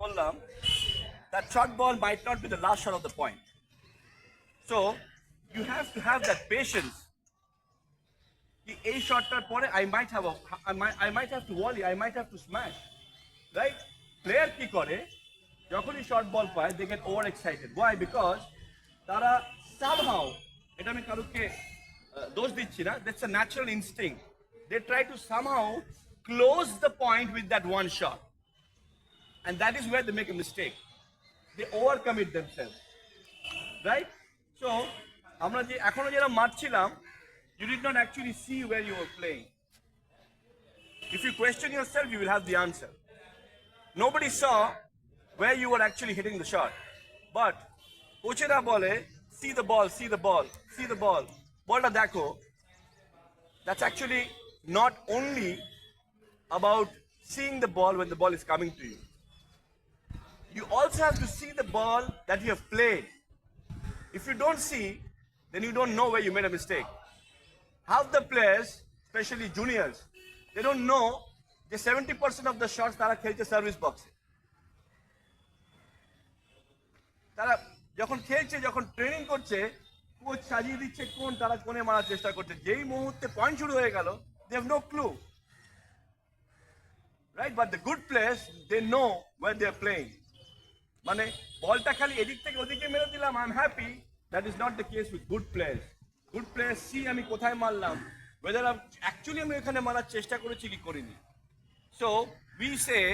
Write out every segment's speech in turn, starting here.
বললাম that short ball might not be the last shot of the point. So you have to have that patience. এই শটটার পরে I might have to volley, I might have to smash, right? Player কি করে যখনই short ball পায় they get over excited. Why? Because তারা somehow, এটা আমি কারুকে দোষ দিচ্ছি না, that's a natural instinct. They try to somehow close the point with that one shot, and that is where they make a mistake. They overcommit themselves, right? So আমরা যে এখনো যারা মারছিলাম, you did not actually see where you were playing. If you question yourself, you will have the answer. Nobody saw where you were actually hitting the shot. But কোচেরা বলে, see the ball, see the ball, see the ball. বলটা দেখো. That's actually not only about seeing the ball when the ball is coming to you. You also have to see the ball that you have played. If you don't see, then you don't know where you made a mistake. Half the players, especially juniors, they don't know the 70% of the shots তারা খেলছে service বক্সে। তারা যখন খেলছে, যখন training করছে, coach সাজিয়ে দিচ্ছে কোন তারা কোণে মারার চেষ্টা করছে, যেই মুহূর্তে পয়েন্ট শুরু হয়ে গেল, they have no clue, right? But the good players, they know where they are playing. মানে বলটা খালি এদিক থেকে ওদিকে মেরে দিলাম, I am happy. That is not the case with good players. Good players see আমি কোথায় মারলাম, whether actually আমি এখানে মারার চেষ্টা করেছি কি করিনি. So we say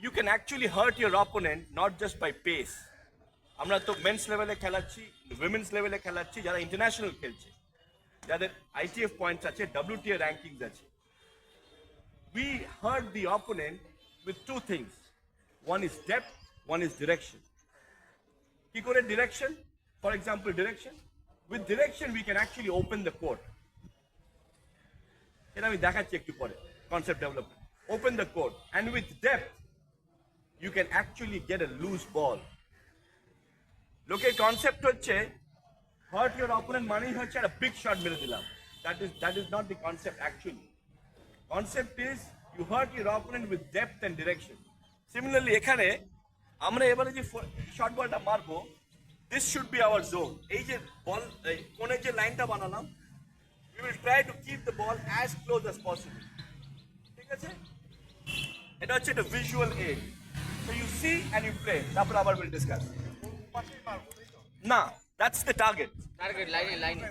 you can actually hurt your opponent not just by pace. আমরা তো মেন্স লেভেলে খেলাচ্ছি, উইমেন্স লেভেলে খেলাচ্ছি, যারা ইন্টারন্যাশনাল খেলছে, যাদের ITF পয়েন্টস আছে, WTA র্যাঙ্কিংস আছে. We hurt the opponent with two things. One is depth, one is direction. কি করে direction? For example, direction. With direction, we can actually open the court. এটা আমি দেখাচ্ছি একটু পরে, concept development. Open the court. And with depth, you can actually get a loose ball. লোকের concept হচ্ছে hurt your opponent মানেই হচ্ছে একটা big shot মেরে দিলাম. That is not the concept actually. Concept is you hurt your opponent with depth and direction. Similarly, এখানে আমরা এবারে যে শর্ট বলটা মারবো, this should be our zone. এই যে বল কোণের যে লাইনটা বানালাম, we will try to keep the ball as close as possible. ঠিক আছে? এটা হচ্ছে একটা visual aid. So you see and you play. তারপর আবার we'll discuss. না, that's the target. Target line.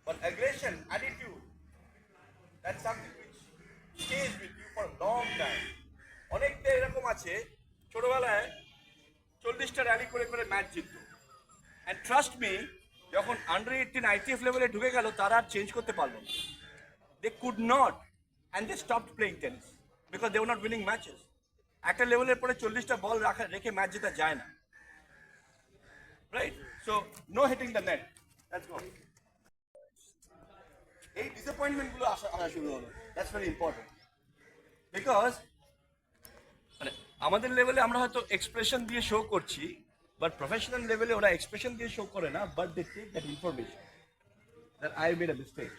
But aggression, attitude, that's something which stays with you for a long time. অনেকটা এরকম আছে, ছোটবেলায় 40টা র্যালি করে করে ম্যাচ জিততো। And trust me, যখন আন্ডার 18 ITF লেভেলে ঢুকে গেল, তারা আর চেঞ্জ করতে পারলো না। They could not, and they stopped playing tennis because they were not winning matches. একটা লেভেলের পরে 40টা বল রেখে ম্যাচ জেতা যায় না, right? So no hitting the net. Let's go. এই ডিসঅ্যাপয়েন্টমেন্ট গুলো আসা শুরু হলো, দ্যাটস ভেরি ইম্পর্টেন্ট। বিকজ মানে আমাদের লেভেলে আমরা হয়তো এক্সপ্রেশন দিয়ে শো করছি, বাট প্রফেশনাল লেভেলে ওরা এক্সপ্রেশন দিয়ে শো করে না, but they take that information that I made a mistake.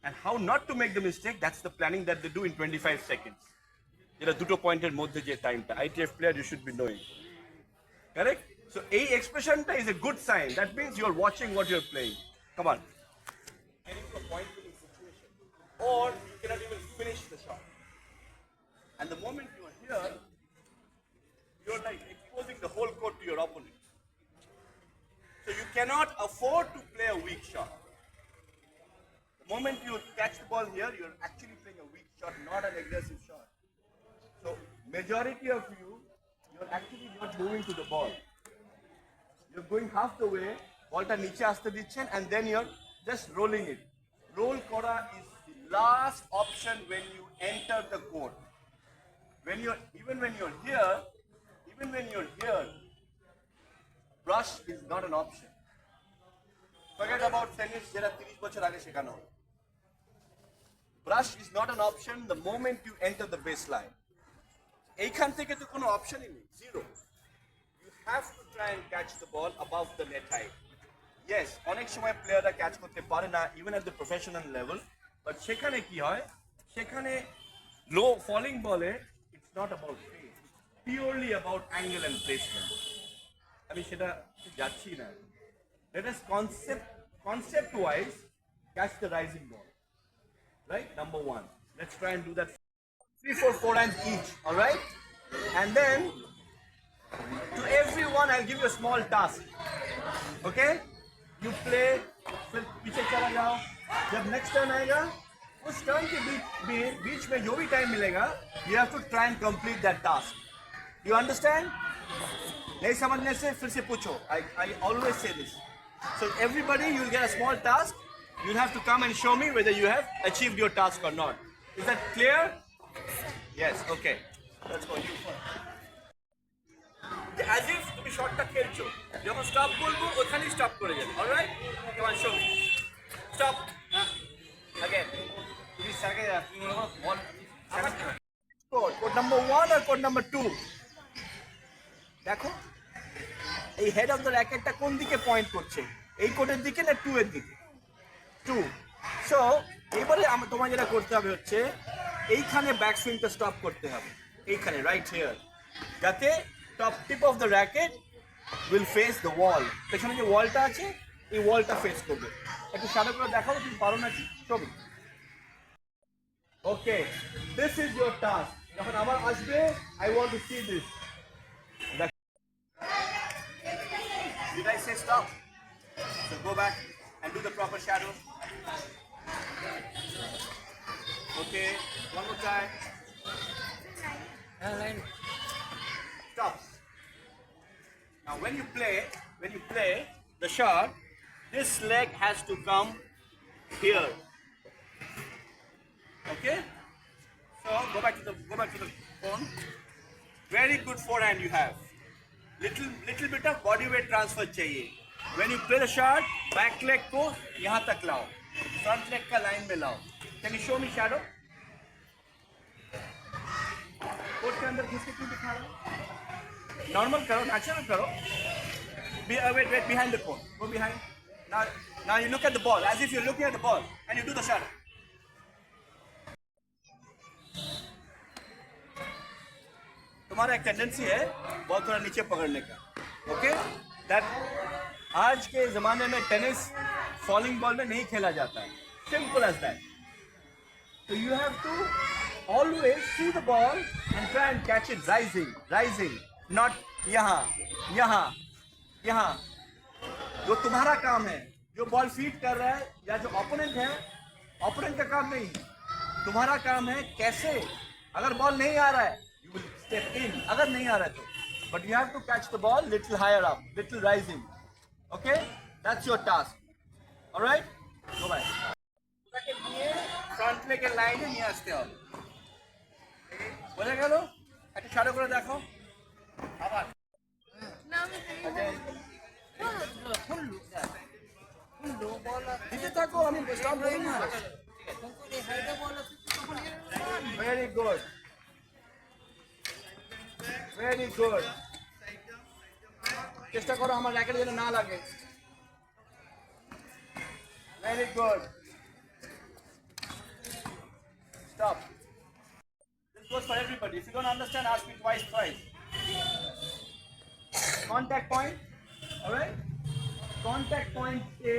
And how not to make the mistake, that's the planning that they do in 25 seconds. যেটা দুটো পয়েন্টের মধ্যে যে টাইমটা, ITF player you should be knowing. Correct? So এই expressionটা is a good sign. That means you are watching what you are playing. Come on. Getting to a point-winning situation. Or you cannot even finish the shot. And the moment you are here, you are like exposing the whole court to your opponent. So you cannot afford to play a weak shot. The moment you catch the ball here, you are actually playing a weak shot, not an aggressive shot. So majority of you are actually not moving to the ball. You're going half the way, ballটা নিচে আসতে দিচ্ছেন, and then you're just rolling it. Roll করা is the last option when you enter the court. Even when you're here, brush is not an option. Forget about tennis যেটা 30 বছর আগে শেখানো হলো। Brush is not an option the moment you enter the baseline. এইখান থেকে তো কোনো অপশনই নেই, zero. You have to try and catch the ball above the net height. Yes, অনেক সময় প্লেয়াররা ক্যাচ করতে পারে না, even at the professional level, but সেখানে কি হয়, সেখানে low falling ball, it's not about pace. It's purely about angle and placement. আমি সেটা যাচ্ছি না। Let us concept wise catch the rising ball. Right? Number one. Let's try and do that. 3, 4 forehands each. All right? And then to everyone, I'll give you a small task. Okay? You play, फिर पीछे चला जाओ. जब next turn आएगा, उस turn के बीच में जो भी time मिलेगा, you have to try and complete that task. You understand? नहीं समझने से फिर से पूछो. I always say this. So everybody, you'll get a small task. You'll have to come and show me whether you have achieved your task or not. Is that clear? Yes. Okay. Let's go. You first. As if তুমি শটটা খেলছো, যখন stop বলবো ওখানেই stop করে যাবে। Alright, come on, show me. Stop. Again. তুমি সাকে তুমি বল কোড নাম্বার 1 আর কোড নাম্বার 2 দেখো এই হেড অফ দ্য র‍্যাকেটটা কোন দিকে পয়েন্ট করছে, এই কোডের দিকে না 2 এর দিকে? 2. সো এবারে তোমার যেটা করতে হবে হচ্ছে এইখানে ব্যাক সুইংটা স্টপ করতে হবে, এইখানে রাইট হিয়ার, যাতে top tip of the racket will face the wall. পেছনে যে ওয়ালটা আছে এই ওয়ালটা ফেস করবে। একটু শাডো করে দেখাও তুমি পারো নাকি, ছবি। ওকে, দিস ইজ ইয়োর টাস্ক। যখন আবার আসবে I want to C this. Did I say stop? So go back and do the proper shadow. Okay, one more time. Stop. Now when you play the shot, this leg has to come here. Okay? So go back to the phone. Very good forehand you have. Little bit of body weight transfer चाहिए. When you play the shot, back leg को यहाँ तक लाओ, front leg का line में लाओ. Can you show me shadow? Court के अंदर घुस के क्यों दिखा रहे हो? Normal करो, natural करो. Wait behind the cone. Go behind. Now you look at the ball as if you're looking at the ball and you do the shadow. तुम्हारा एक टेंडेंसी है बॉल थोड़ा नीचे पकड़ने का। ओके, दैट आज के ज़माने में टेनिस फॉलिंग बॉल में नहीं खेला जाता है। Simple as that. So you have to always see the ball and try and catch it rising, not यहाँ। जो तुम्हारा काम है, जो बॉल फीड कर रहा है या जो ओपोनेंट है, ओपोनेंट का काम नहीं, तुम्हारा काम है कैसे, अगर बॉल नहीं आ रहा है you will step in, अगर नहीं आ रहा है तो, but you have to catch the ball little higher up, little rising. Okay, that's your task. All right, go back. Front लेके लाइने নিয়ে আসতে হবে। বোঝা গেল? একটা শাডো করে দেখো আবার। দিতে থাকো, আমি স্টপ দেই না। Very good, very good. চেষ্টা করো আমার র্যাকেট যেন না লাগে। Very good. Stop. This goes for everybody. If you don't understand, ask me twice. Contact point. All right. Contact point A.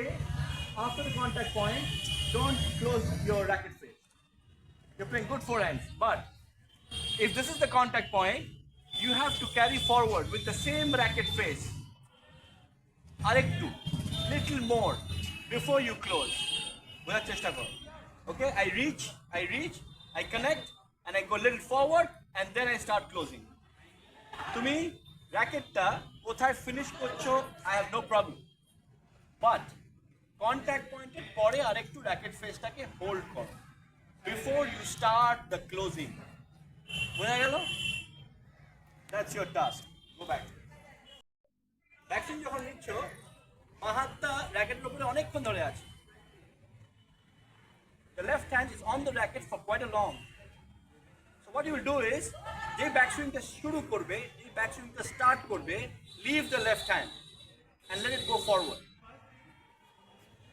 After the contact point, don't close your racket face. You're playing good forehands, but if this is the contact point, you have to carry forward with the same racket face. Arektu, little more before you close. Bola chesta karo. Okay, I reach, I connect, and I go a little forward, and then I start closing. তুমি র্যাকেটটা কোথায় finish করছো, I have no problem. But contact পয়েন্টের পরে আরেকটু racket ফেসটাকে hold করো before you start the closing. বোঝা গেল? That's your task. Go back. Vaccine যখন নিচ্ছ, হাতটা র্যাকেটের উপরে অনেকক্ষণ ধরে আছে। The left hand is on the racket for quite a long. So what you will do is, যে ব্যাকসুইংটা শুরু করবে, যে ব্যাকসুইংটা স্টার্ট করবে, leave the left hand and let it go forward.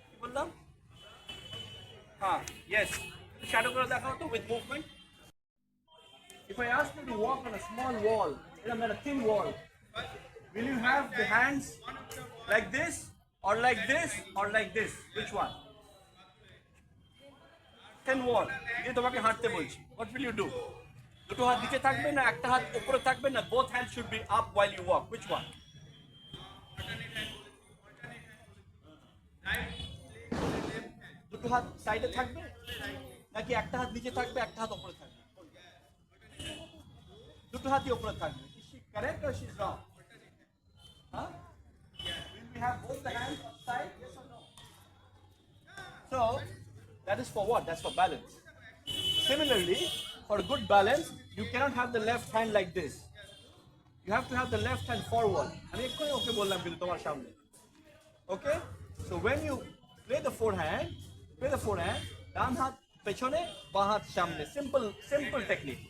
কি বললাম? হ্যাঁ, yes. শ্যাডো করে দেখাও তো with movement. If I ask you to walk on a small wall, a thin wall, will you have the hands like this, or like this, or like this? Which one? Thin wall. ये तुम्हारे हाथते बोलছি. What will you do? দুটো হাত নিচে থাকবে না একটা হাত উপরে থাকবে না? Both hands should be up while you walk. Which one? দুটো হাত সাইডে থাকবে নাকি একটা হাত নিচে থাকবে একটা হাত উপরে থাকবে? দুটো হাতই উপরে থাকবে. Is she correct or she is wrong? Huh? Will we have both the hands on side? Yes or no? So that is for what? That's for balance. Similarly, for good balance, you cannot have the left hand like this. You have to have the left hand forward. আমি এক্ষুনি ওকে বললাম কিন্তু তোমার সামনে. Okay? So when you play the forehand, ডান হাত পেছনে বাঁ হাত সামনে. Simple technique.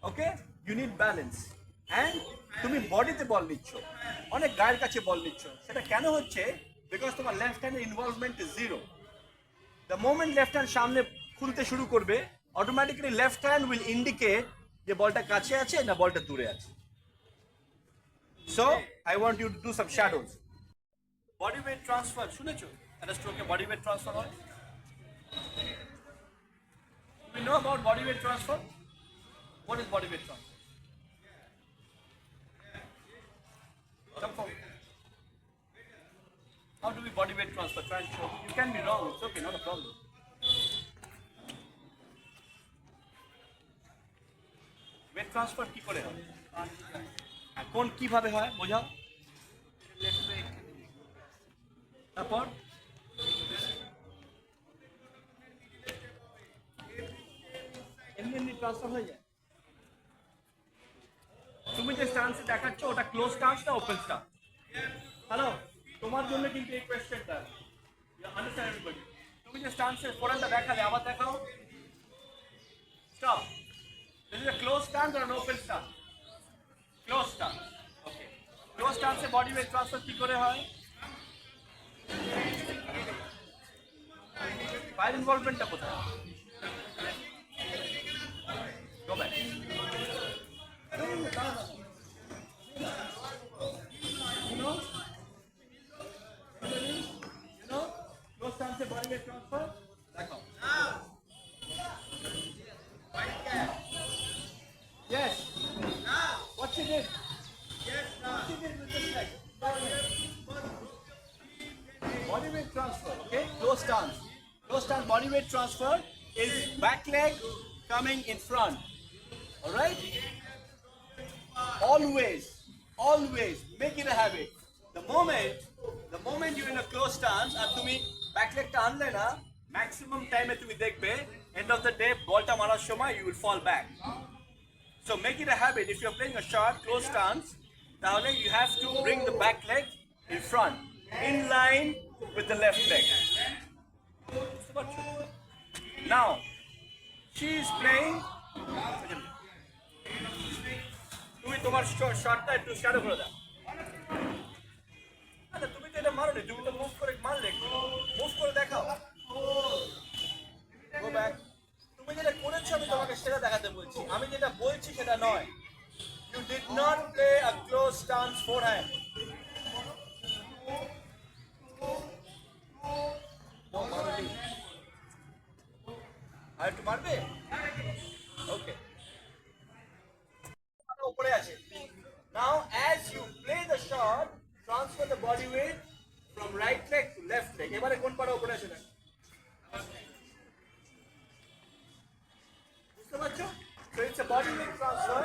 Okay? You need balance. And তুমি বডিতে বল নিচ্ছ, অনেক গায়ের কাছে বল নিচ্ছ. সেটা কেন হচ্ছে? Because তোমার লেফট হ্যান্ডের involvement is zero. The moment left hand সামনে খুলতে শুরু করবে, automatically left hand will indicate যে বলটা কাছে আছে না বলটা দূরে আছে. So I want you to do some shadows. Body weight transfer শুনেছো? একটা স্ট্রোকে body weight transfer হয়. We know about body weight transfer. What is body weight transfer? Come forward. How do we body weight transfer? Try and show. You can be wrong. It's okay, not a problem. Weight transfer কি করে হয়? কোন কিভাবে হয় বোঝাও? তারপর এমনি transfer হয়ে যায়. তুমি যে স্টান্সে দেখাচ্ছ ওটা ক্লোজ স্টান্স না ওপেন স্টান্স? হ্যালো, তোমার জন্য কিন্তু এই কোয়েশ্চেনটা. You understand everybody? তুমি যে স্টান্সের ফোরানটা দেখালে আবার দেখাও. Stop. This is a closed stance or an open stance? Closed stance. Okay. Closed stance से body weight transfer কি করে হয়? Fire involvement টা কোথায়? Go back. You know? Closed stance से body weight transfer. দেখো. Yes. What she did? What she did with this leg? Body weight transfer. Okay. Close stance. Close stance body weight transfer is back leg coming in front. All right. Always make it a habit. The moment you're in a close stance, and to me back leg ta anle na, maximum time e tumi dekhbe. End of the day, ball ta marar shomoy you will fall back. So make it a habit. If you're playing a short close stance, now you have to bring the back leg in front, in line with the left leg. Now she is playing. তুমি তোমার শটটা একটু shadow করে দাও. আচ্ছা তুমি তো এটা মারো না, তুমি তো মুভ করে মারলে, মুভ করে দেখাও. Go back. তুমি যেটা করেছো আমি তোমাকে সেটা দেখাতে বলছি, আমি যেটা বলছি সেটা নয়. You did not play a close stance forehand. আর একটু মারবে? Okay. উপরে আছে. Now as you play the shot, transfer the body weight from right leg to left leg. এবারে কোন পাটা উপরে আছে না? বুঝতে পারছো? So it's a body weight transfer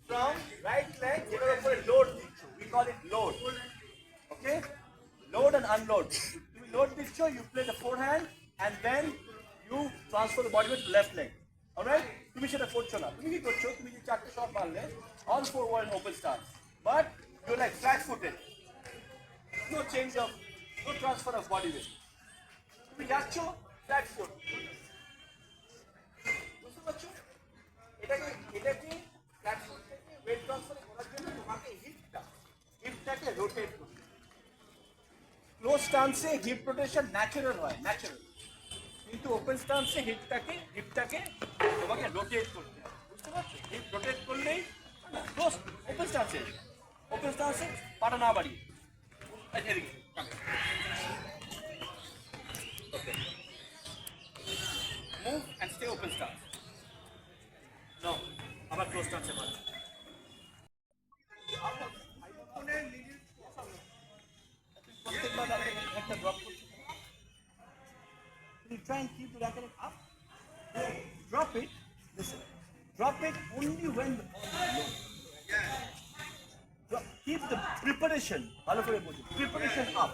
from right leg যেটার উপরে লোড দিচ্ছ. We call it load. Okay? Load and unload. তুমি load দিচ্ছ, you play the forehand and then you transfer the body weight to left leg. Alright? তুমি সেটা করছো না. তুমি কি করছো? তুমি যে চারটে শট মারলে, all four were in open stance. But you're like flat footed. No change of, no transfer of body weight. তুমি যাচ্ছ flat foot. বুঝতে পারছো? এটাকে flat foot থেকে weight transfer করার জন্য তোমাকে হিপটাকে রোটেট করতে হবে. ক্লোজ স্টান্সে হিপ রোটেশন ন্যাচারাল হয়, ন্যাচারাল. কিন্তু ওপেন স্টান্সে হিপটাকে তোমাকে রোটেট করতে হবে. বুঝতে পারছো? এই রোটেট করলেই ক্লোজ ওপেন স্টান্সে, ওপেন স্টান্সে পাটা না বাড়িয়ে এদিকে okay move and stay open stance. Now আবার ক্লোজ স্টান্সে পাচ্ছ। প্রত্যেকবার একটা ড্রপ করছো, you try and keep the racket up. Drop it. Listen. Drop it only when the ball is low. Keep the preparation. ভালো করে বুঝুন। Preparation up.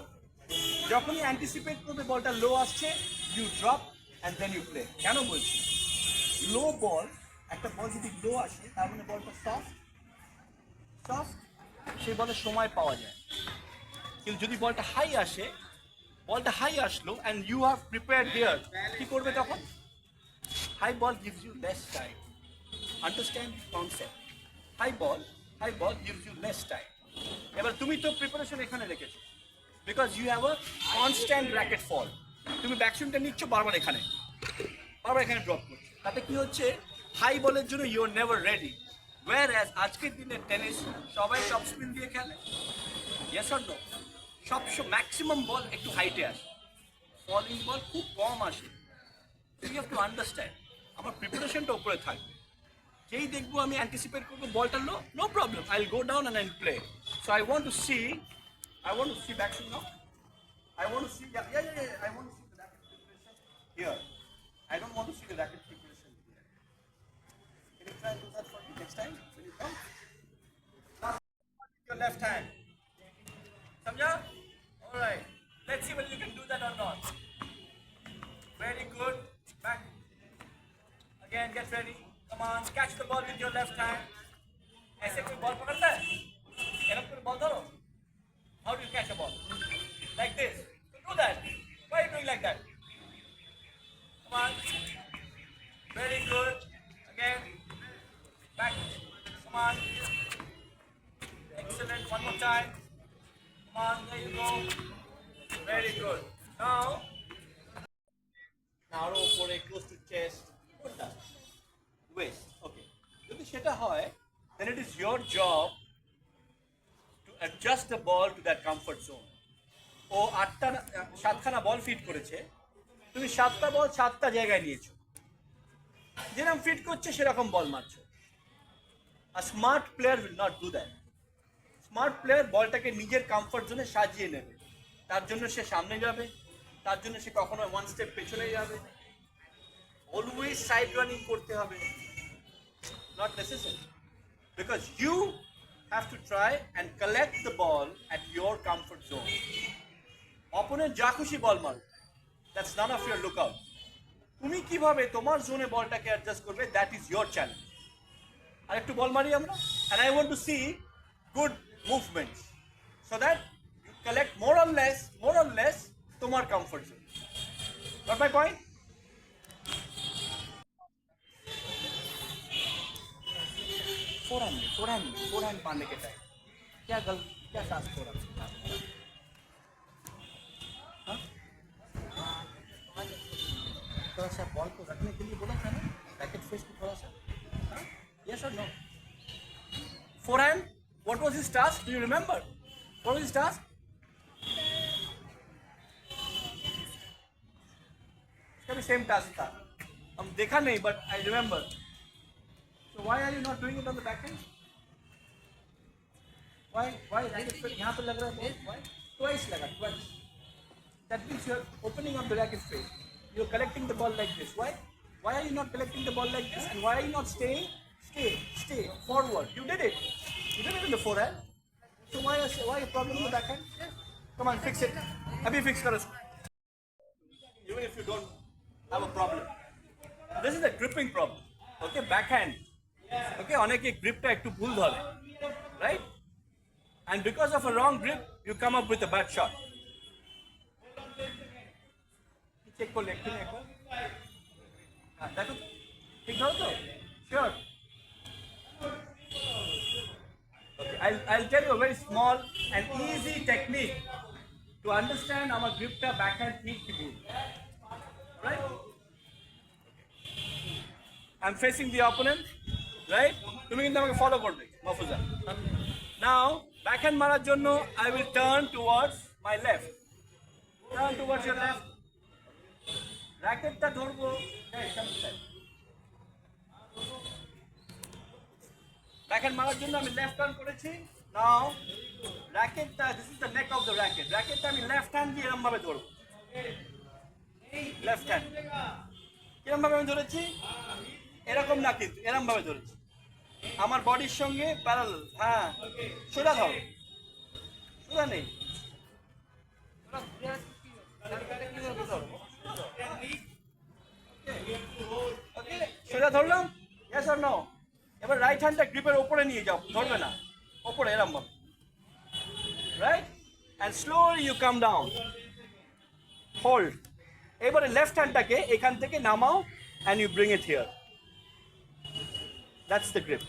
যখনই anticipate করবে বলটা লো আসছে, you drop and then you play. কেন বলছি? লো বল, একটা বল যদি লো আসে, তার মানে বলটা সফট, সেই বলে সময় পাওয়া যায়। কিন্তু যদি বলটা হাই আসে, বলটা হাই আসলো and you have prepared here, কি করবে তখন? High ball gives you less time. Understand the concept. High ball gives you less time. এবার তুমি তো প্রিপারেশন এখানে রেখেছো, because you have a constant racket fall. তুমি ব্যাকসুইংটা নিচ্ছ বারবার এখানে ড্রপ করছো, তাতে কি হচ্ছে? হাই বলের জন্য you are never ready. whereas আজকের দিনে টেনিস সবাই টপ স্পিন দিয়ে খেলে, yes or no? ম্যাক্সিমাম বল একটু হাইটে আসে, ফলিং বল খুব কম আসে। ইউ হ্যাভ টু আন্ডারস্ট্যান্ড আমার প্রিপারেশনটা উপরে থাকবে। যেই দেখবো আমি অ্যান্টিসিপেট করবো বলটা no problem, I will go down and I will play. So I want to see backswing now. I want to see, I want to see the racket preparation here. I don't want to see the racket preparation here. Can you try and do that for me next time when you come? Your left hand. Samjha? All right. Let's see whether you can do that or not. Very good. Back. Again, get ready. Come on, catch the ball with your left hand. ऐसे कोई ball पकड़ता है? ऐसे कोई ball धरो? How do you catch a ball? Like this. Do that. Why are you doing like that? Come on. Very good. Again. Back. Come on. Excellent. One more time. Come on. There you go. Very good. Now উপরে close to chest. কোনটা? Waist. Okay. যদি সেটা হয়, then it is your job to adjust the ball to that comfort zone. ও 7খানা ball fit করেছে, তুমি 7টা বল 7টা জায়গায় নিয়েছো, যেরকম ফিট করছে সেরকম বল মারছো। A smart player will not do that. Smart player বলটাকে নিজের কমফর্ট জোনে সাজিয়ে নেবে, তার জন্য সে সামনে যাবে, তার জন্য সে কখনো 1 স্টেপ পেছনে যাবে, অলওয়েজ সাইড রানিং করতে হবে, not necessary, because you have to try and collect the ball at your comfort zone. Opponent যা খুশি বল মারো, that's none of your lookout. তুমি কিভাবে তোমার জোনে বলটাকে অ্যাডজাস্ট করবে, দ্যাট ইজ ইয়োর চ্যালেঞ্জ। আর একটু বল মারি আমরা, and I want to see good movements so that you collect more or less তোমার comfort zone. Got my point? Forehand मारने के टाइम क्या सास फोरहैंड? थोड़ा सा बॉल को रखने के लिए बोला था ना, रैकेट फेस को थोड़ा सा, यस और no? Forehand, what was his task? Do you remember? What was his task? इसका भी सेम टास्क था, हम देखा नहीं but I remember. So why are you not doing it on the back end? Why? यहाँ पे लग रहा है ball? Why? Twice लगा, twice. That means you are opening up the racket face. You are collecting the ball like this. Why? Why are you not collecting the ball like this? And why are you not staying? Stay forward. You did it. You did it in the forehand. So why a problem in the backhand? Come on, fix it. Abhi fix karo isko. Even if you don't have a problem. This is a gripping problem. Okay, backhand. Okay, অনেকে গ্রিপটা একটু ভুল ধরে, right? and because of a wrong grip you come up with a bad shot. Check করলে একটু একবার, হ্যাঁ দেখো ঠিক ধরো তো, sure? Okay, I'll tell you a very small and easy technique to understand our gripটা backhand ঠিক কি ভুল, right? I'm facing the opponent. Right? তুমি কিন্তু আমাকে ফলো করবে মাহফুজা। Now backhand মারার জন্য I will turn towards my left. Turn towards your left. র্যাকেটটা ধরবো ব্যাকহ্যান্ড মারার জন্য আমি লেফট টার্ন করেছি। নাও র্যাকেটটা, this is the neck of the racket, র্যাকেটটা আমি লেফট হ্যান্ড দিয়ে এরকম ভাবে ধরবো। লেফট হ্যান্ড কিরম ভাবে আমি ধরেছি, এরকম না কিন্তু এরকম ভাবে ধরেছি, আমার বডির সঙ্গে প্যারালাল। হ্যাঁ, সোজা ধরো, সোজা নেই, সোজা ধরলাম। Yes or no? এবার রাইট হ্যান্ডটা গ্রিপের উপরে নিয়ে যাও, ধরবে না, উপরে এরকম ভাবে, right, and slowly you come down, hold. এবারে লেফট হ্যান্ডটাকে এখান থেকে নামাও and you bring it here, that's the grip.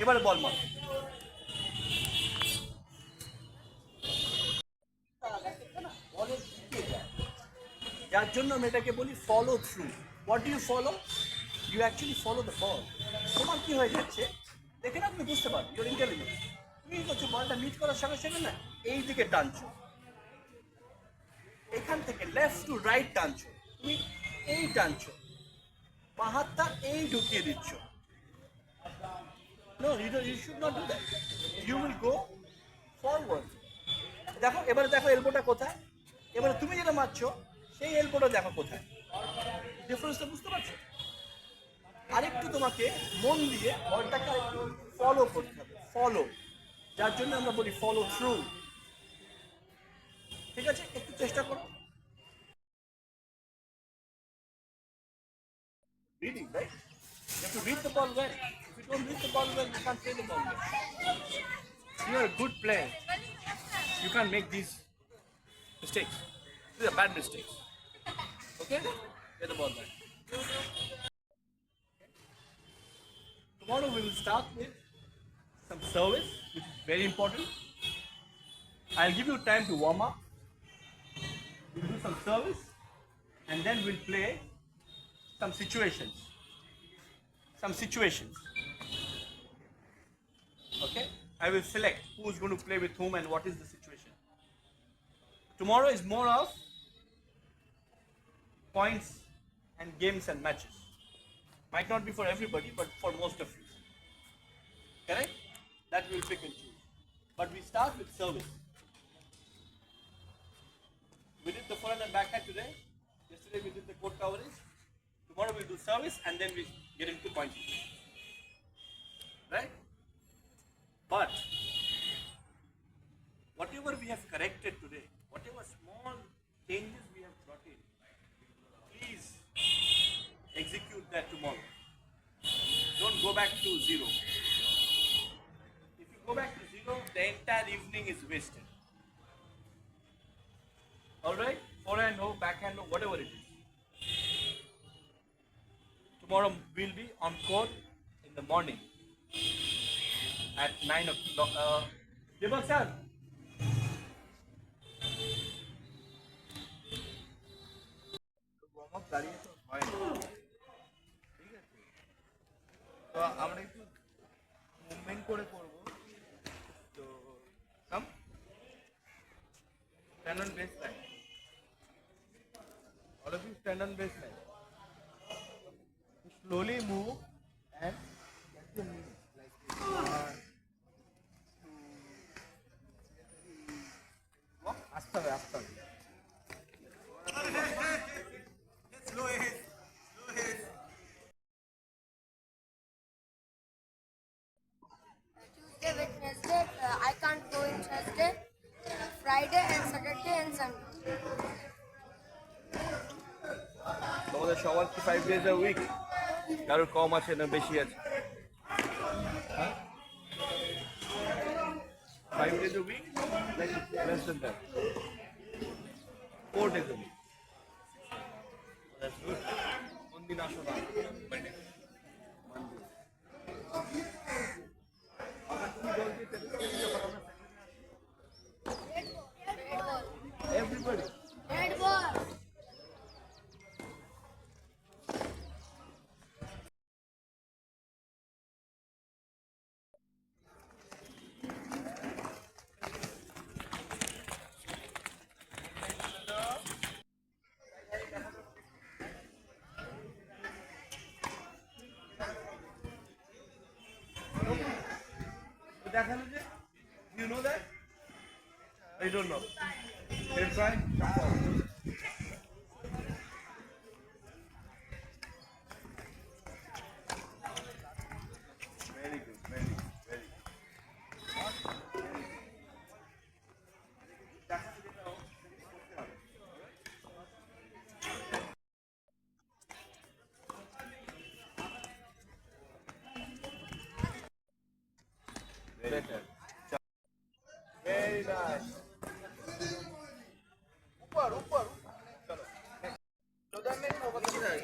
এবারে বল মার। যার জন্য আমি এটাকে বলি follow through. What do you follow? You actually follow the ball. তোমার কি হয়ে যাচ্ছে দেখে না, তুমি বুঝতে পারো, ইউর ইন্টেলিজেন্স। তুমি কি করছো, বলটা মিট করার সঙ্গে সঙ্গে না এই দিকে টানছো, এখান থেকে লেফট টু রাইট টানছো, তুমি এই টানছো, বাঁ হাতটা এই ঢুকিয়ে দিচ্ছ। No, you should not do that. You will go forward. দেখো এবারে, দেখো এলবোটা কোথায়, এবারে তুমি যেটা মারছো সেই এলবোটা দেখো কোথায়, ডিফারেন্সটা বুঝতে পারছো? আরেকটু তোমাকে মন দিয়ে বলটাকে আরেকটু ফলো করতে হবে, ফলো, যার জন্য আমরা বলি ফলো থ্রু। ঠিক আছে, একটু চেষ্টা করো। Reading, right? You have to read the ball well. If you don't read the ball well, you can't play the ball well. You are a good player. You can't make these mistakes. These are bad mistakes. Okay? Get the ball back. Tomorrow we will start with some service, which is very important. I'll give you time to warm up. We'll do some service, and then we'll play some situations. Some situations. Okay? I will select who's going to play with whom and what is the situation. Tomorrow is more of points and games and matches. Might not be for everybody, but for most of you. Correct? That we'll pick and choose. But we start with service. We did the forehand and backhand today. Yesterday we did the court coverage. Tomorrow we'll do service and then we get into points. Right? But whatever we have corrected today, whatever small changes we have brought in, please execute that tomorrow. Don't go back to zero. If you go back to zero, the entire evening is wasted. Alright? Forehand ho, backhand ho, whatever it is. Tomorrow we'll be on court in the morning at 9 o'clock. Deepak sir. warm up দাঁড়িয়ে তো হয় না, ঠিক আছে? তো আমরা একটু movement করে করব। তো কাম stand on baseline. All of you stand on baseline. Slowly move and get your knees like this. Walk. আস্তে হবে, আস্তে হবে। Tuesday, Wednesday, I can't go in Thursday, Friday and Saturday and Sunday. তোমাদের সবার কি 5 days a week? কারোর কম আছে না বেশি আছে? 5 days a week? Like less than that. 4 days a week. That's good. কোন দিন আসো না? Monday. Everybody. Red ball. দেখালো যে? You know that? I don't know. Can you try? Very good, very good, very good. Better. Very nice. ऊपर ऊपर चलो उधर नहीं होगा किधर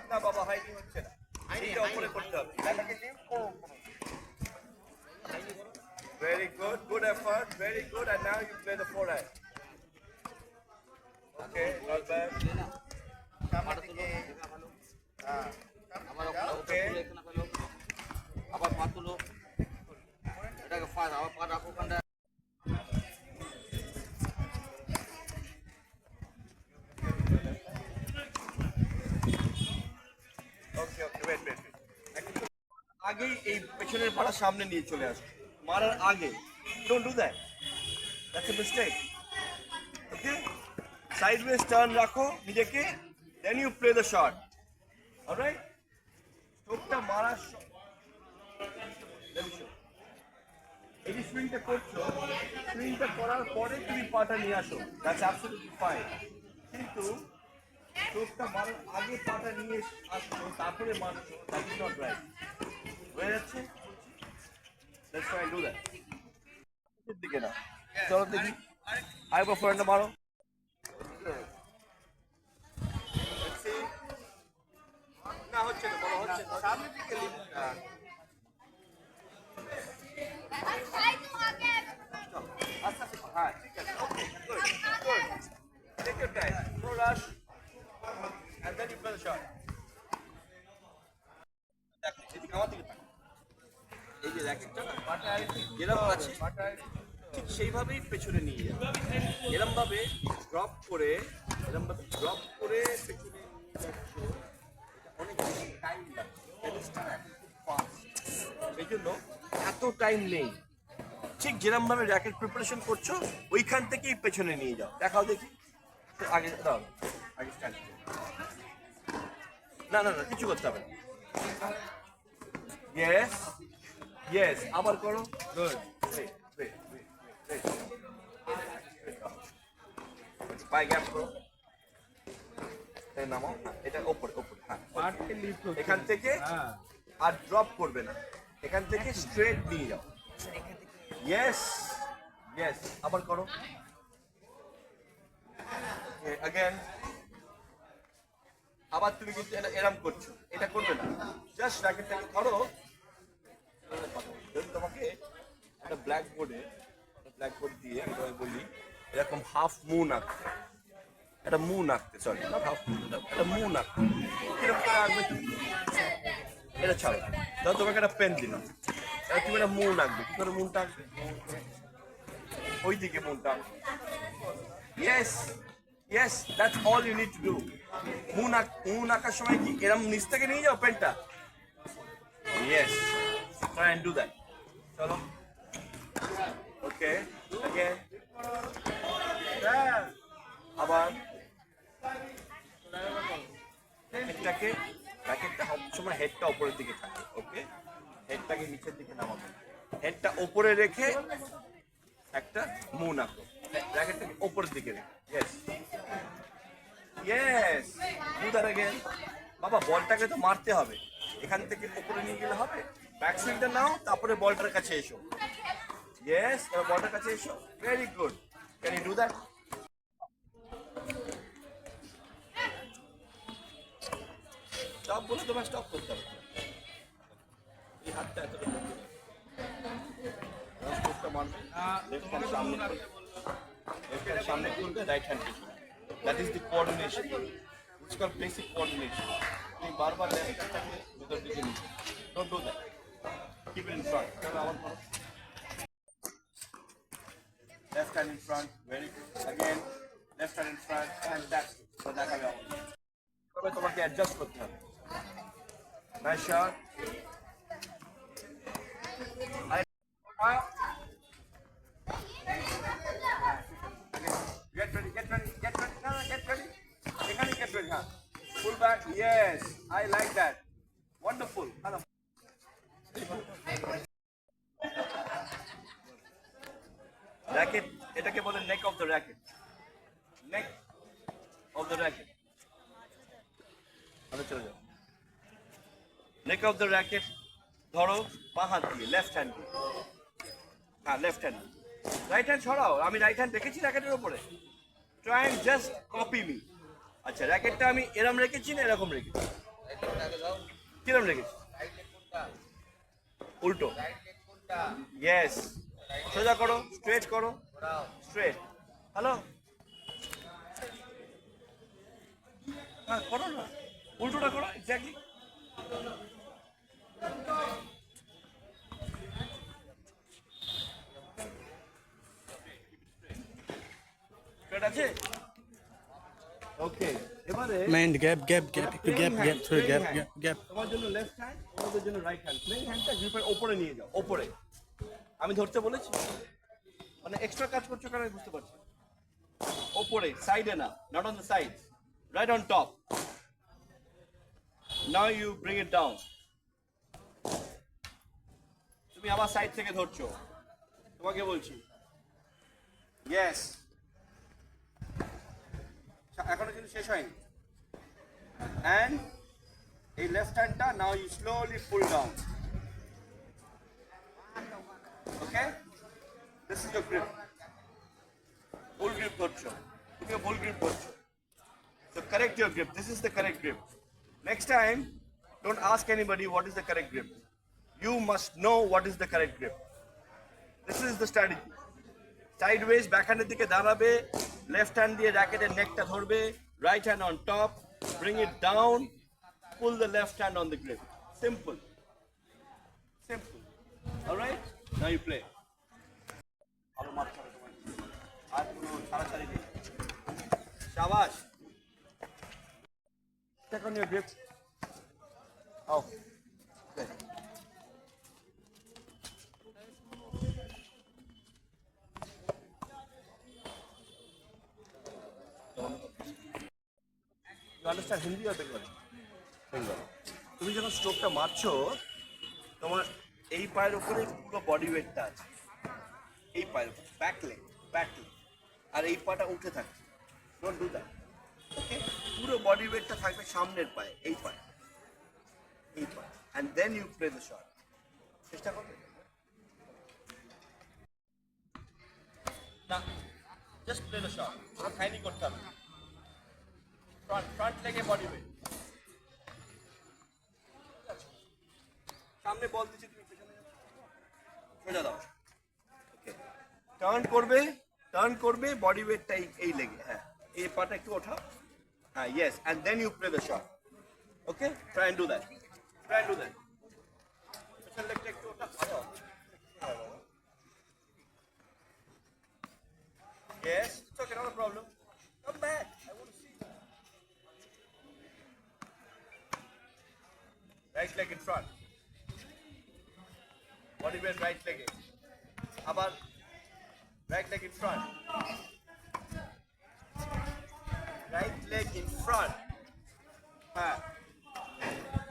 না বাবা হাইনি হচ্ছে না হাইনিটা উপরে করতে হবে এটাকে লিফট করো very good effort very good and now you play the forehand okay not bad সামনের দিকে হ্যাঁ okay আবার পা তুলো এটাকে আবার পা রাখো ওখানটা okay wait আগেই এই পেছনের পাটা সামনে নিয়ে চলে আসো মারার আগে don't do that that's a mistake okay sideways turn রাখো নিজেকে then you play the shot alright স্ট্রোকটা মারার এই যে সুইংটা করছো সুইংটা করার পরে তুমি পাটা নিয়ে আসো that's absolutely fine কিন্তু স্ট্রোকটা মারার আগে পাটা নিয়ে আসছো তারপরে মারছো that is not right হয়ে যাচ্ছে let's try and do that দিকে না চলো দেখি আরেকবার ফ্রন্টটা মারো না হচ্ছে না বলো হচ্ছে না সামনের দিকে লিফট আস্তে আস্তে হ্যাঁ ঠিক আছে okay good good take your time no rush and then you play the shot দেখো এদিকে আমার দিকে তাকাও এই যে র্যাকেটটা না পাটা আরেকটু যেরকম আছে পাটা আরেকটু ঠিক সেইভাবেই পেছনে নিয়ে যাবে এরম ভাবে ড্রপ করে এরম ভাবে ড্রপ করে পেছনে নিয়ে যাচ্ছে এটা অনেক বেশি টাইম লাগছে টেনিসটা খুব ফাস্ট সেই জন্য এত টাইম নেই ঠিক যেরম ভাবে র্যাকেট প্রিপারেশন করছো ওইখান থেকেই পেছনে নিয়ে যাও দেখাও দেখি তো আগে দাও আগে স্টার্ট না না না কিছু করতে হবে না ইয়েস ইয়েস আবার করো গুড পায়ে গ্যাপ করো নামাও এটা ওপরে ওপরে হ্যাঁ পাটকে লিফট হচ্ছে এখান থেকে হ্যাঁ আর ড্রপ করবে না এখান থেকে স্ট্রেট নিয়ে যাও ইয়েস ইয়েস আবার করো अगेन আবার তুমি কিন্তু এটা এরম করছো এটা করবে না জাস্ট র্যাকেটটাকে ধরো যদি তোমাকে একটা ব্ল্যাকবোর্ড দিয়ে আমি তোমায় বলি এরকম হাফ মুন আঁকতে একটা মুন আঁকতে সরি নট হাফ মুন একটা মুন আঁকতে কিরকম করে আঁকবে তুমি এটা ছাড়ো ধরো তোমাকে একটা পেন দিলাম এবার তুমি একটা মুন আঁকবে কি করে মুনটা আঁকবে ওই দিকে মুনটা আঁকবে yes yes that's all you need to do moon আঁকার সময় কি এরম নিচ থেকে নিয়ে যাও পেনটা yes try and do that চলো ওকে अगेन আবার হেডটাকে র্যাকেটটা সবসময় হেডটা উপরের দিকে থাকে ওকে হেডটাকে নিচের দিকে নামাবো হেডটা উপরে রেখে একটা মুন আঁকো র্যাকেটটাকে উপরের দিকে রেখে yes yes do that again বাবা বলটাকে তো মারতে হবে এখান থেকে উপরে নিয়ে গেলে হবে ব্যাক সুইংটা নাও তারপরে বলটার কাছে এসো ইয়েস এবার বলটার কাছে এসো very good can you do that stop বলে তোমার স্টপ করতে হবে এই হাতটা এতটা স্টপটা মারবে লেফট হ্যান্ড সামনে লেফট হ্যান্ড সামনে করবে রাইট হ্যান্ড পিছনে that is the coordination it's called basic coordination তুমি বারবার লেফট হ্যান্ডটাকে ভিতর দিকে নিতে don't do that Keep it in front. Left hand in front. Very good. Again, left hand in front. Fantastic. So that হবে আমার। তবে তোমাকে অ্যাডজাস্ট করতে হবে। Nice shot. Get ready, get ready, get ready. No, no, get ready. এখানে get ready, huh? Pull back. Yes, I like that. Wonderful. Hello. Racket, এটাকে বলে neck of the racket. Neck of the racket. আরে চলে যাও। Neck of the racket ধরো বাঁ হাত দিয়ে লেফট হ্যান্ড দিয়ে। হ্যাঁ লেফট হ্যান্ড রাইট হ্যান্ড ছড়াও আমি রাইট হ্যান্ড রেখেছি র্যাকেটের উপরে try and just copy me আচ্ছা র্যাকেটটা আমি এরম রেখেছি না এরকম রেখেছি কিরম রেখেছি উল্টো ইয়েস সোজা করো স্ট্রেট করো স্ট্রেট হ্যালো হ্যাঁ করো না উল্টোটা করো এক্স্যাক্টলি স্ট্রেট আছে ওকে এবারে Mind gap, gap, gap, gap, gap, through gap, gap, gap. তোমার জন্য লেফট হ্যান্ড তোমাদের জন্য রাইট হ্যান্ড প্লেন হ্যান্ডটা গ্রিপের উপরে নিয়ে যাও উপরে আমি ধরতে বলেছি মানে এক্সট্রা কাজ করছো কারণ আমি বুঝতে পারছি উপরে সাইডে না not on the side right on top now you bring it down তুমি আবার সাইড থেকে ধরছো তোমাকে বলছি ইয়েস এখনো কিন্তু শেষ হয়নি and a left hand turn now you slowly pull down okay this is your grip full grip করছো তুমি full grip করছো so correct your grip this is the correct grip next time don't ask anybody what is the correct grip you must know what is the correct grip this is the strategy sideways backhand এর দিকে দাঁড়াবে left hand দিয়ে র্যাকেটের নেকটা ধরবে right hand on top bring it down pull the left hand on the grip simple simple all right now you play আরো মার ছাড়ো তোমার আর পুরো ছাড়াছাড়ি নেই শাবাশ check on your grip oh okay. You understand Hindi or Bengali? Bengali. তুমি যখন স্ট্রোকটা মারছো তোমার এই পায়ের উপরে পুরো বডি ওয়েটটা আছে এই পায়ের উপর ব্যাক লেগ আর এই পাটা উঠে থাকে ডোন্ট ডু দ্যাট ওকে পুরো বডি ওয়েটটা থাকবে সামনের পায়ে এই পায়ে and then you play the shot চেষ্টা করবে না জাস্ট প্লে দ্য শট পুরো ফাইনি করতে হবে front leg body weight সামনে বল দিচ্ছি তুমি পেছনে সোজা দাও ওকে টার্ন করবে বডি ওয়েটটা এই লেগে হ্যাঁ এই পাটা একটু ওঠাও হ্যাঁ yes and then you play the shot okay try and do that পেছন লেগটা একটু ওঠাও yes it's okay not a problem come back I want to see right leg in front body weight right leg abar right leg in front right leg in front ha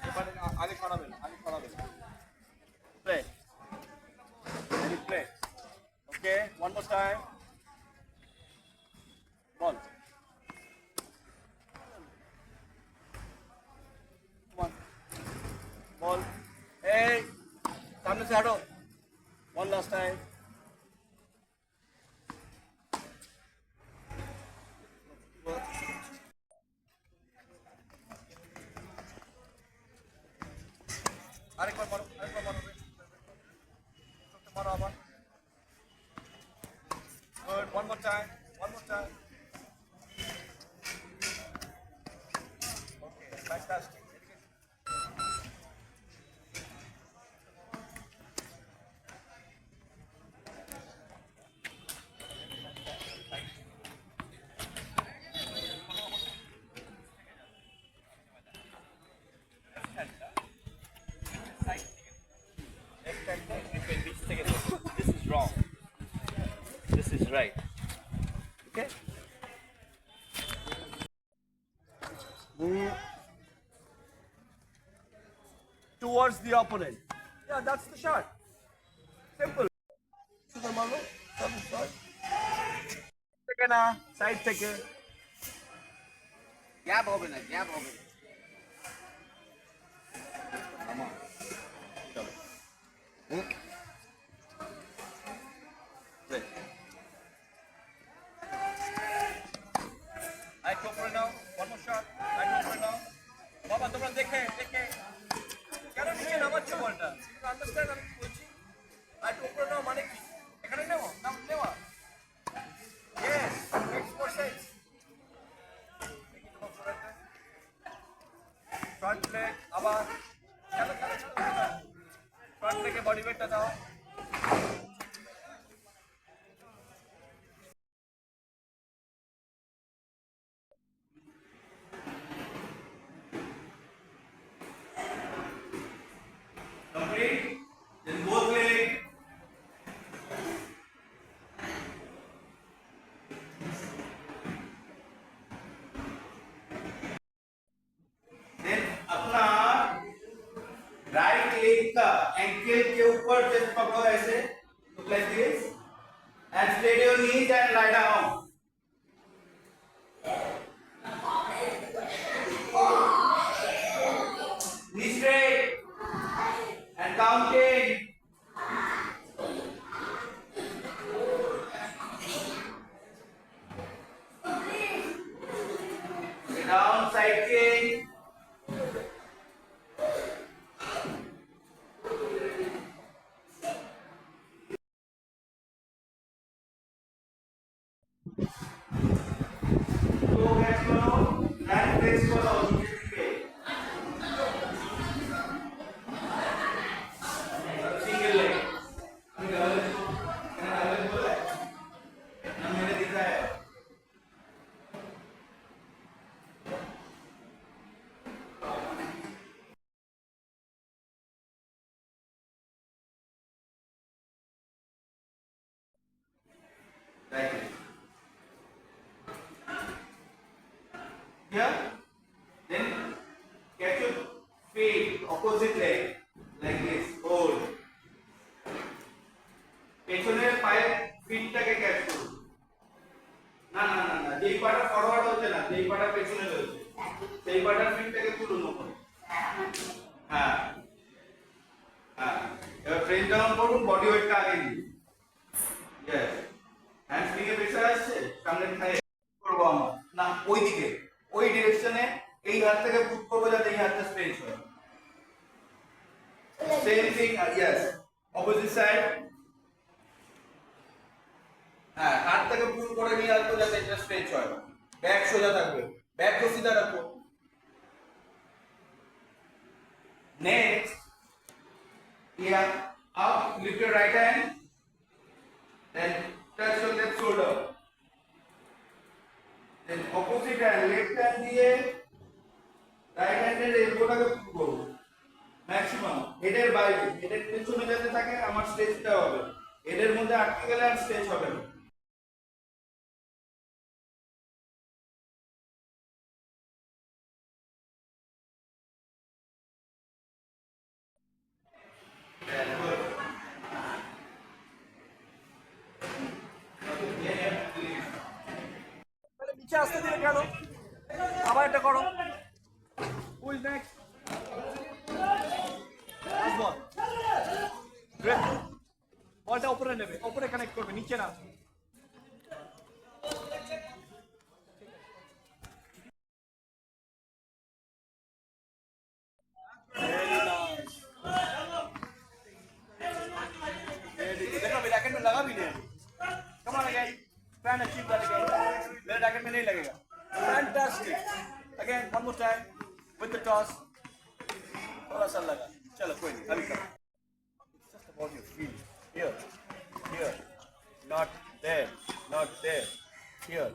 ebare age kharaben play play okay one more time ball ball hey सामने से हटो one last time আরেকবার মারো মারো আবার good one more time okay fantastic Right. Okay. Towards the opponent. Yeah, that's the shot. Simple. Super Marlo. Take na side থেকে gap হবে না, গ্যাপ হবে না। I go for it now. One more shot. I go for it now. বাবা তোমরা দেখে কেন নিচে নামাচ্ছ বলটা? আন্ডারস্ট্যান্ড আমি কি বলছি? I go for it now মানে কি? এখানে নেওয়া নেওয়া। Yes, makes more sense. Front leg আবার চলো front leg এ body weight টা দাও। Complete. Then both leg. Then अपना राइट लेग का एंकल के ऊपर जस्ट पकड़ो ऐसे, look like this and straight your knees and lie down. Knee straight and count 10. Down side kick. तो कैच करो, लैंड प्रेस करो नीचे पे। Single leg. मैंने बोला है ना, मैंने दिखाया है। Right leg. Here, then catch your feet, opposite leg, like this, hold. পেছনের পায়ের ফিটটাকে ক্যাচ করুন। না না না না, যেই পাটা ফরওয়ার্ড হচ্ছে না, যেই পাটা পেছনে রয়েছে, সেই পাটার ফিটটাকে তুলুন ওপরে। হ্যাঁ হ্যাঁ, এবার প্রেস ডাউন করুন, বডি ওয়েটটা আগে দিন। ইয়েস, হ্যান্ডস্প্রিং এ প্রেসার আসছে, সামনে থাই করবো আমরা না, ওই দিকে ওই ডিরেকশনে এই হাত থেকে পুট করবো যাতে এই হাতটা স্ট্রেচ হয়। Same thing, yes, opposite side. হ্যাঁ, হাত থেকে পুট করে নিয়ে আসবো যাতে এটা স্ট্রেচ হয়। ব্যাক সোজা থাকবে, ব্যাক তো সিধা রাখো। Next, yeah, up, lift your right hand, then touch your left shoulder. Then opposite hand, left hand দিয়ে right hand এর এলবোটাকে পুল করব। ম্যাক্সিমাম হেডের বাইরে, হেডের পেছনে যাতে থাকে আমার স্ট্রেচটা হবে। হেডের মধ্যে আটকে গেলে আর স্ট্রেচ হবে না। নিচে আসতে দিলে কেন? আবার এটা করো। Who is next? Last ball. Great. বলটা উপরে নেবে, উপরে কানেক্ট করবে, নিচে না। देखो मेरे रैकेट में लगा भी नहीं। Come on again. Fan achieve that again. मेरे रैकेट में नहीं लगेगा। Fantastic. Again, one more time with the toss. थोड़ा सा लगा। चलो कोई नहीं, अभी करो। It's just about your feet. Here, here, not there, not there. Here.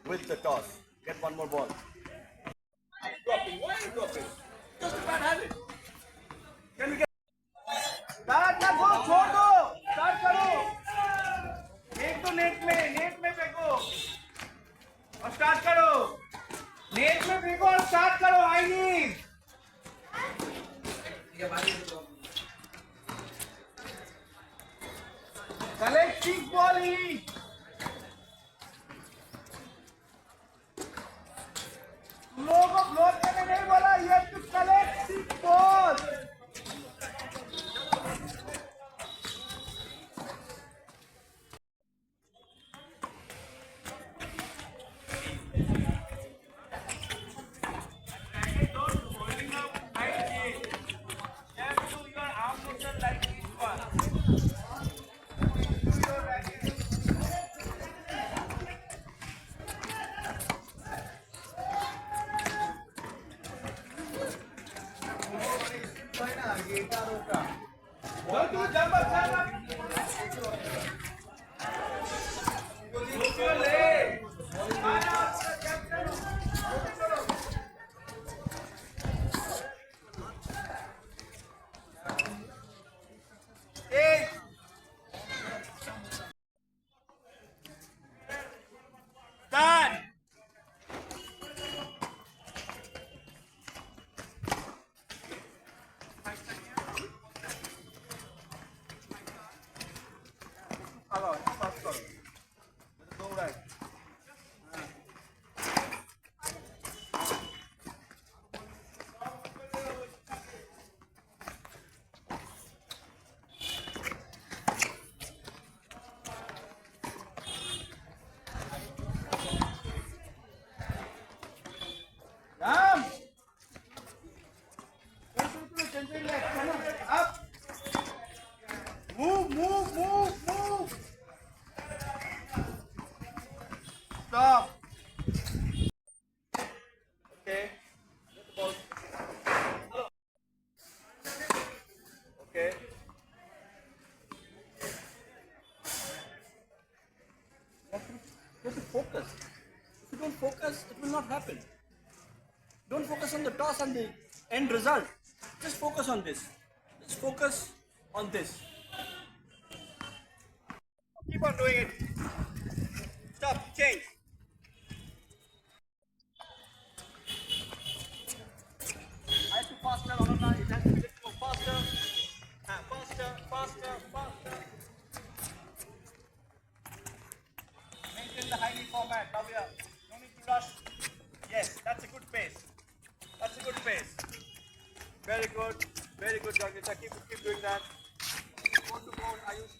With the toss. Get one more ball. Dropping. Why are you dropping? Just a bad habit. Can we get? Start ना दो, छोड़ दो। Start करो. তুমি jump up, jump up. Move your leg. Eight. Done. আবার pass করো দৌড়ায় Ram up move stop okay get the ball okay you have to focus. If you don't focus, it will not happen. Don't focus on the toss and the end result. Just focus on this. Just focus on this. Keep on doing it. Stop. Change. I have to faster, Ananda. It has to be a little more faster. Faster. Maintain the high knee format, Navya. No need to rush. Yes, that's a good pace. Very good, Jagdisha. Keep doing that. Phone to phone, Ayush.